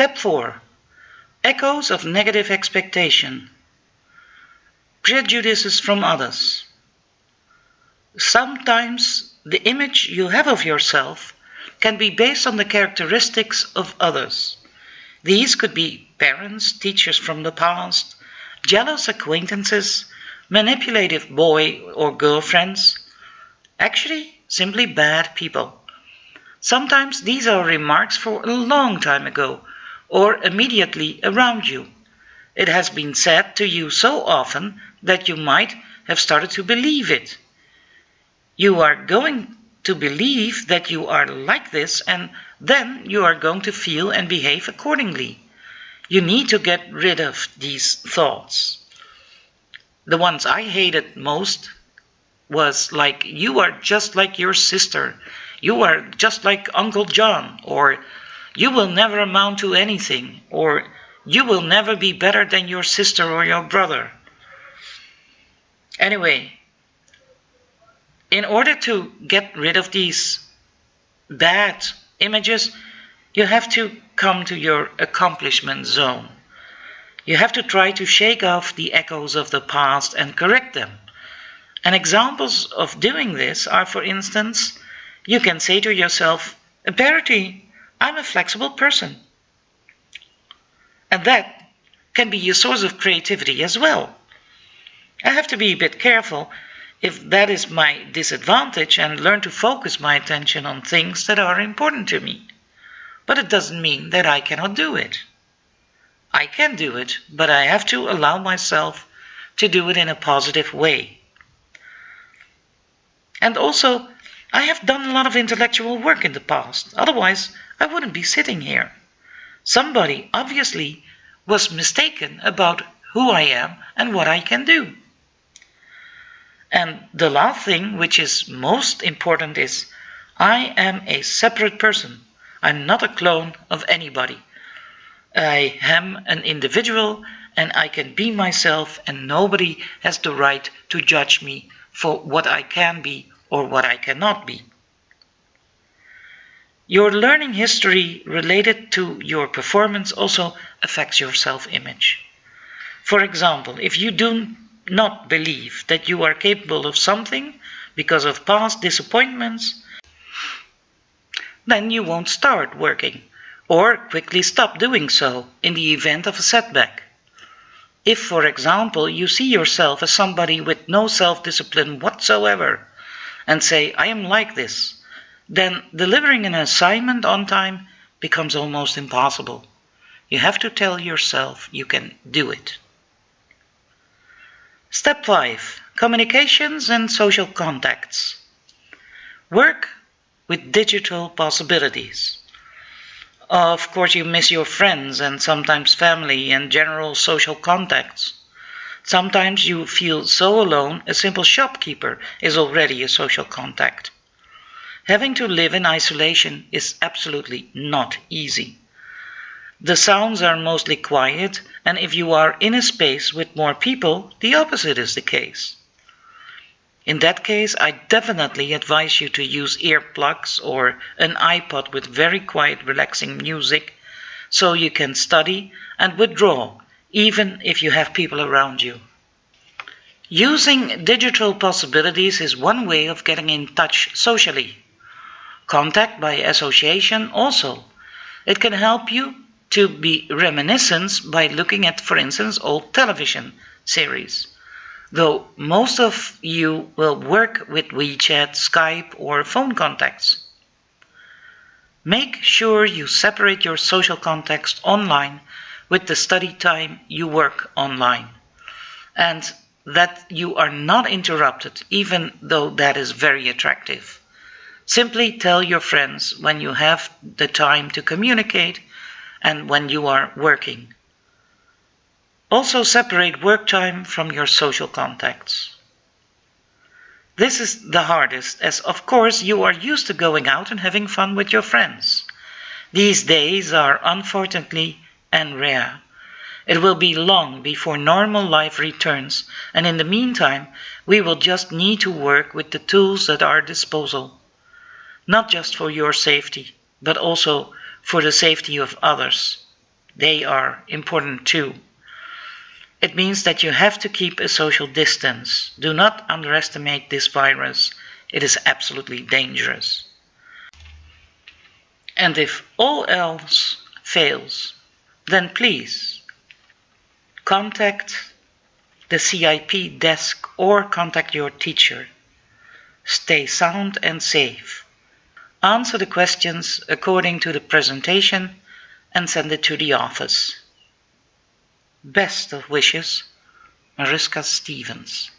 Step 4. Echoes of negative expectation. Prejudices from others. Sometimes the image you have of yourself can be based on the characteristics of others. These could be parents, teachers from the past, jealous acquaintances, manipulative boy or girlfriends, actually simply bad people. Sometimes these are remarks for a long time ago or immediately around you. It has been said to you so often that you might have started to believe it. You are going to believe that you are like this, and then you are going to feel and behave accordingly. You need to get rid of these thoughts. The ones I hated most was like, you are just like your sister, you are just like Uncle John, or you will never amount to anything, or you will never be better than your sister or your brother. Anyway, in order to get rid of these bad images, you have to come to your accomplishment zone. You have to try to shake off the echoes of the past and correct them. And examples of doing this are, for instance, you can say to yourself, apparently, I'm a flexible person. And that can be a source of creativity as well. I have to be a bit careful if that is my disadvantage and learn to focus my attention on things that are important to me. But it doesn't mean that I cannot do it. I can do it, but I have to allow myself to do it in a positive way. And also, I have done a lot of intellectual work in the past. Otherwise, I wouldn't be sitting here. Somebody obviously was mistaken about who I am and what I can do. And the last thing, which is most important, is I am a separate person. I'm not a clone of anybody. I am an individual and I can be myself, and nobody has the right to judge me for what I can be or what I cannot be. Your learning history related to your performance also affects your self-image. For example, if you do not believe that you are capable of something because of past disappointments, then you won't start working or quickly stop doing so in the event of a setback. If, for example, you see yourself as somebody with no self-discipline whatsoever and say, I am like this, then delivering an assignment on time becomes almost impossible. You have to tell yourself you can do it. Step 5. Communications and social contacts. Work with digital possibilities. Of course, you miss your friends and sometimes family and general social contacts. Sometimes you feel so alone, a simple shopkeeper is already a social contact. Having to live in isolation is absolutely not easy. The sounds are mostly quiet, and if you are in a space with more people, the opposite is the case. In that case, I definitely advise you to use earplugs or an iPod with very quiet, relaxing music, so you can study and withdraw, even if you have people around you. Using digital possibilities is one way of getting in touch socially. Contact by association also. It can help you to be reminiscent by looking at, for instance, old television series. Though most of you will work with WeChat, Skype, or phone contacts. Make sure you separate your social context online with the study time you work online, and that you are not interrupted, even though that is very attractive. Simply tell your friends when you have the time to communicate and when you are working. Also separate work time from your social contacts. This is the hardest, as of course you are used to going out and having fun with your friends. These days are unfortunately and rare. It will be long before normal life returns, and in the meantime we will just need to work with the tools at our disposal. Not just for your safety, but also for the safety of others. They are important too. It means that you have to keep a social distance. Do not underestimate this virus. It is absolutely dangerous. And if all else fails, then please contact the CIP desk or contact your teacher. Stay sound and safe. Answer the questions according to the presentation and send it to the office. Best of wishes, Mariska Stevens.